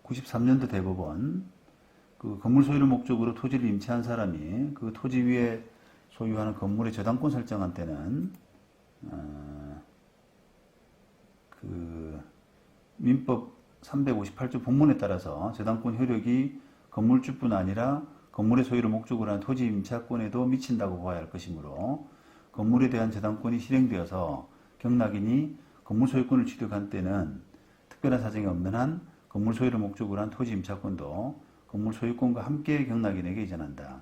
93년도 대법원 그 건물 소유를 목적으로 토지를 임차한 사람이 그 토지 위에 소유하는 건물의 저당권 설정한 때는 그 민법 358조 본문에 따라서 저당권 효력이 건물주뿐 아니라 건물의 소유를 목적으로 한 토지 임차권에도 미친다고 보아야 할 것이므로 건물에 대한 저당권이 실행되어서 경락인이 건물 소유권을 취득한 때는 특별한 사정이 없는 한 건물 소유를 목적으로 한 토지 임차권도 건물 소유권과 함께 경락인에게 이전한다.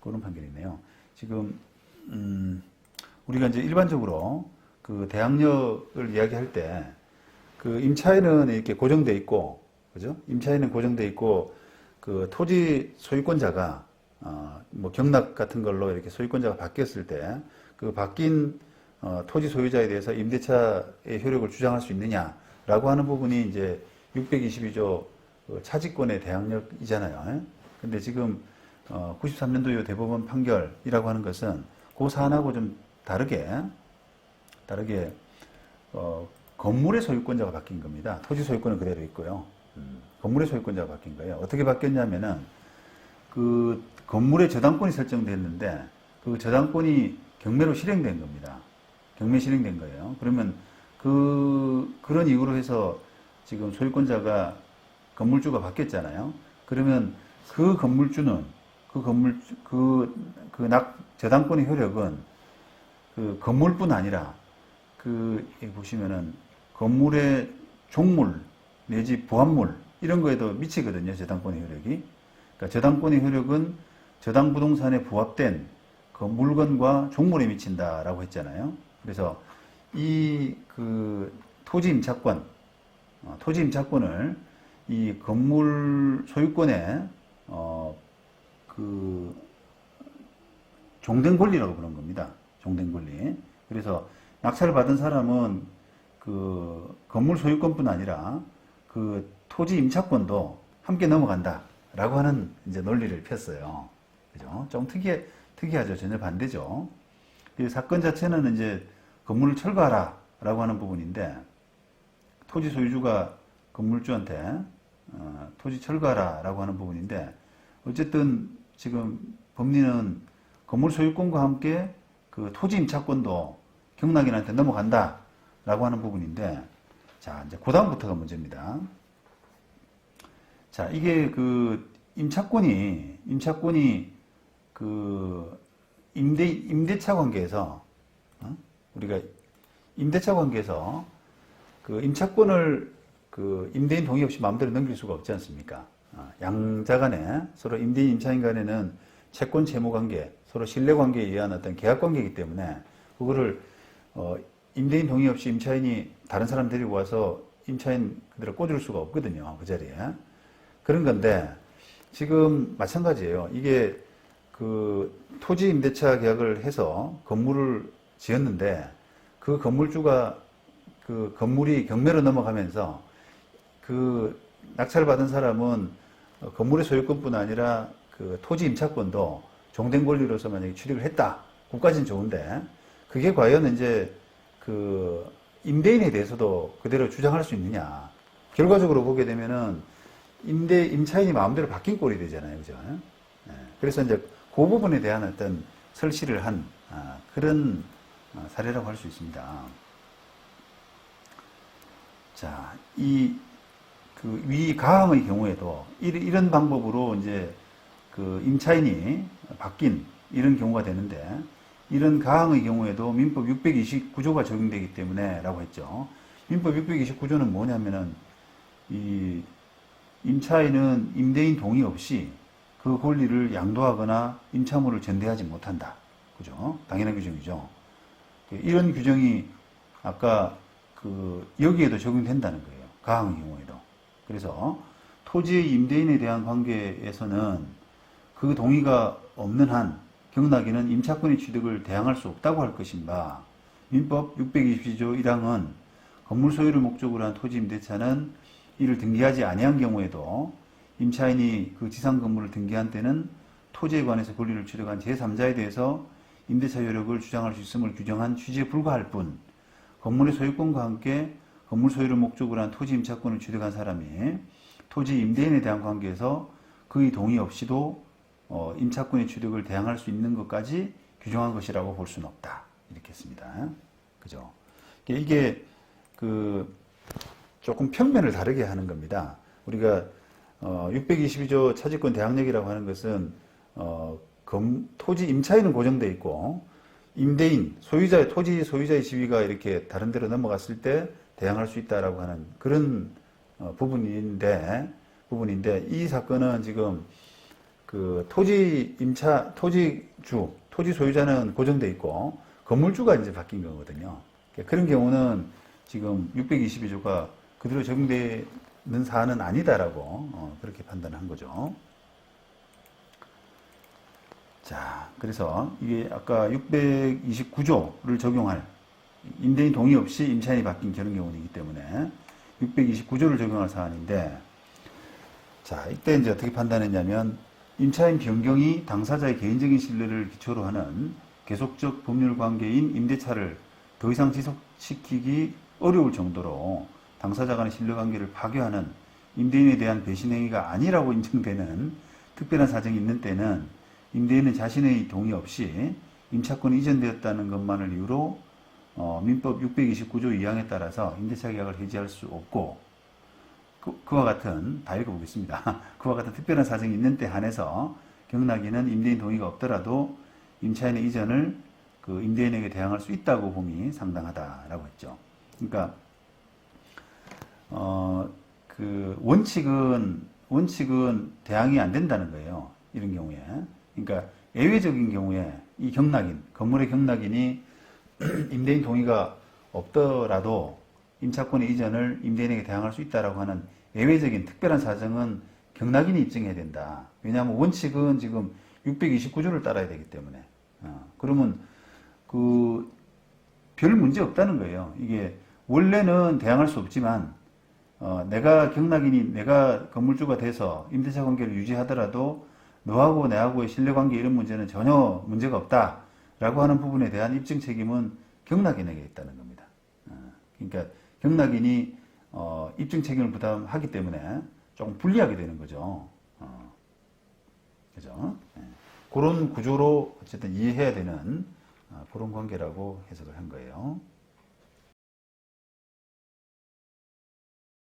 그런 판결이네요. 지금 우리가 이제 일반적으로 그 대항력을 이야기할 때 그 임차인은 이렇게 고정돼 있고, 그죠? 임차인은 고정돼 있고 그 토지 소유권자가 뭐 경락 같은 걸로 이렇게 소유권자가 바뀌었을 때 그 바뀐 토지 소유자에 대해서 임대차의 효력을 주장할 수 있느냐라고 하는 부분이 이제 622조 차지권의 대항력이잖아요. 근데 지금 93년도 대법원 판결이라고 하는 것은 그 사안하고 좀 다르게 건물의 소유권자가 바뀐 겁니다. 토지 소유권은 그대로 있고요. 건물의 소유권자가 바뀐 거예요. 어떻게 바뀌었냐면은 그 건물의 저당권이 설정됐는데 그 저당권이 경매로 실행된 겁니다. 경매 실행된 거예요. 그러면 그런 이유로 해서 지금 소유권자가 건물주가 바뀌었잖아요. 그러면 그 건물주는 저당권의 효력은 그 건물뿐 아니라 여기 보시면은 건물의 종물 내지 부합물 이런 거에도 미치거든요. 저당권의 효력이. 그러니까 저당권의 효력은 저당 부동산에 부합된 그 물건과 종물에 미친다라고 했잖아요. 그래서 그 토지 임차권을 이 건물 소유권에 그 종된 권리라고 부르는 겁니다. 종된 권리. 그래서 낙찰을 받은 사람은 그 건물 소유권뿐 아니라 그 토지 임차권도 함께 넘어간다라고 하는 이제 논리를 폈어요. 그죠? 좀 특이하죠. 전혀 반대죠. 이 사건 자체는 이제 건물을 철거하라라고 하는 부분인데 토지 소유주가 건물주한테 토지 철거하라라고 하는 부분인데 어쨌든 지금 법리는 건물 소유권과 함께 그 토지 임차권도 경락인한테 넘어간다라고 하는 부분인데, 자, 이제 그 다음부터가 문제입니다. 자, 이게 그 임차권이 그 임대차 관계에서 우리가 임대차 관계에서 그 임차권을 그 임대인 동의 없이 마음대로 넘길 수가 없지 않습니까? 양자 간에 서로 임대인 임차인 간에는 채권 채무 관계, 서로 신뢰 관계에 의한 어떤 계약 관계이기 때문에 그거를 임대인 동의 없이 임차인이 다른 사람 데리고 와서 임차인 그대로 꽂을 수가 없거든요. 그 자리에. 그런 건데 지금 마찬가지예요. 이게 그 토지 임대차 계약을 해서 건물을 지었는데 그 건물주가 그 건물이 경매로 넘어가면서 그 낙찰을 받은 사람은 건물의 소유권뿐 아니라 그 토지 임차권도 종된 권리로서 만약에 취득을 했다. 그까지는 좋은데 그게 과연 이제 그 임대인에 대해서도 그대로 주장할 수 있느냐. 결과적으로 보게 되면은 임차인이 마음대로 바뀐 꼴이 되잖아요. 그죠? 네. 그래서 이제 그 부분에 대한 어떤 설치를 한 그런 사례라고 할 수 있습니다. 자, 위 가항의 경우에도 이런 방법으로 이제 그 임차인이 바뀐 이런 경우가 되는데 이런 가항의 경우에도 민법 629조가 적용되기 때문에 라고 했죠. 민법 629조는 뭐냐면은 이 임차인은 임대인 동의 없이 그 권리를 양도하거나 임차물을 전대하지 못한다. 그죠? 당연한 규정이죠. 이런 규정이 아까 그 여기에도 적용된다는 거예요. 가항의 경우에도. 그래서 토지의 임대인에 대한 관계에서는 그 동의가 없는 한 경락인은 임차권의 취득을 대항할 수 없다고 할 것인가. 민법 622조 1항은 건물 소유를 목적으로 한 토지 임대차는 이를 등기하지 아니한 경우에도 임차인이 그 지상 건물을 등기한 때는 토지에 관해서 권리를 취득한 제3자에 대해서 임대차 효력을 주장할 수 있음을 규정한 취지에 불과할 뿐 건물의 소유권과 함께 건물 소유를 목적으로 한 토지 임차권을 취득한 사람이 토지 임대인에 대한 관계에서 그의 동의 없이도 임차권의 취득을 대항할 수 있는 것까지 규정한 것이라고 볼 수는 없다. 이렇게 했습니다. 그죠? 이게 조금 평면을 다르게 하는 겁니다. 우리가 622조 차지권 대항력이라고 하는 것은 토지 임차인은 고정되어 있고 임대인, 토지 소유자의 지위가 이렇게 다른 데로 넘어갔을 때 대항할 수 있다라고 하는 그런 부분인데 이 사건은 지금 토지 소유자는 고정되어 있고 건물주가 이제 바뀐 거거든요. 그런 경우는 지금 622조가 그대로 적용되는 사안은 아니다라고 그렇게 판단한 거죠. 자, 그래서 이게 아까 629조를 적용할 임대인 동의 없이 임차인이 바뀐 그런 경우이기 때문에 629조를 적용할 사안인데, 자, 이때 이제 어떻게 판단했냐면 임차인 변경이 당사자의 개인적인 신뢰를 기초로 하는 계속적 법률 관계인 임대차를 더 이상 지속시키기 어려울 정도로 당사자 간의 신뢰관계를 파괴하는 임대인에 대한 배신행위가 아니라고 인정되는 특별한 사정이 있는 때는 임대인은 자신의 동의 없이 임차권이 이전되었다는 것만을 이유로 민법 629조 2항에 따라서 임대차 계약을 해지할 수 없고, 그와 같은, 다 읽어보겠습니다. 그와 같은 특별한 사정이 있는 때 한해서 경락인은 임대인 동의가 없더라도 임차인의 이전을 임대인에게 대항할 수 있다고 봄이 상당하다라고 했죠. 그러니까 원칙은 대항이 안 된다는 거예요. 이런 경우에. 그러니까 예외적인 경우에 이 건물의 경락인이 임대인 동의가 없더라도 임차권의 이전을 임대인에게 대항할 수 있다라고 하는 예외적인 특별한 사정은 경락인이 입증해야 된다. 왜냐하면 원칙은 지금 629조를 따라야 되기 때문에. 그러면 별 문제 없다는 거예요. 이게 원래는 대항할 수 없지만 내가 건물주가 돼서 임대차 관계를 유지하더라도 너하고 내하고의 신뢰관계 이런 문제는 전혀 문제가 없다라고 하는 부분에 대한 입증 책임은 경락인에게 있다는 겁니다. 그러니까 경락인이 입증 책임을 부담하기 때문에 조금 불리하게 되는 거죠. 그죠? 그런 구조로 어쨌든 이해해야 되는 그런 관계라고 해석을 한 거예요.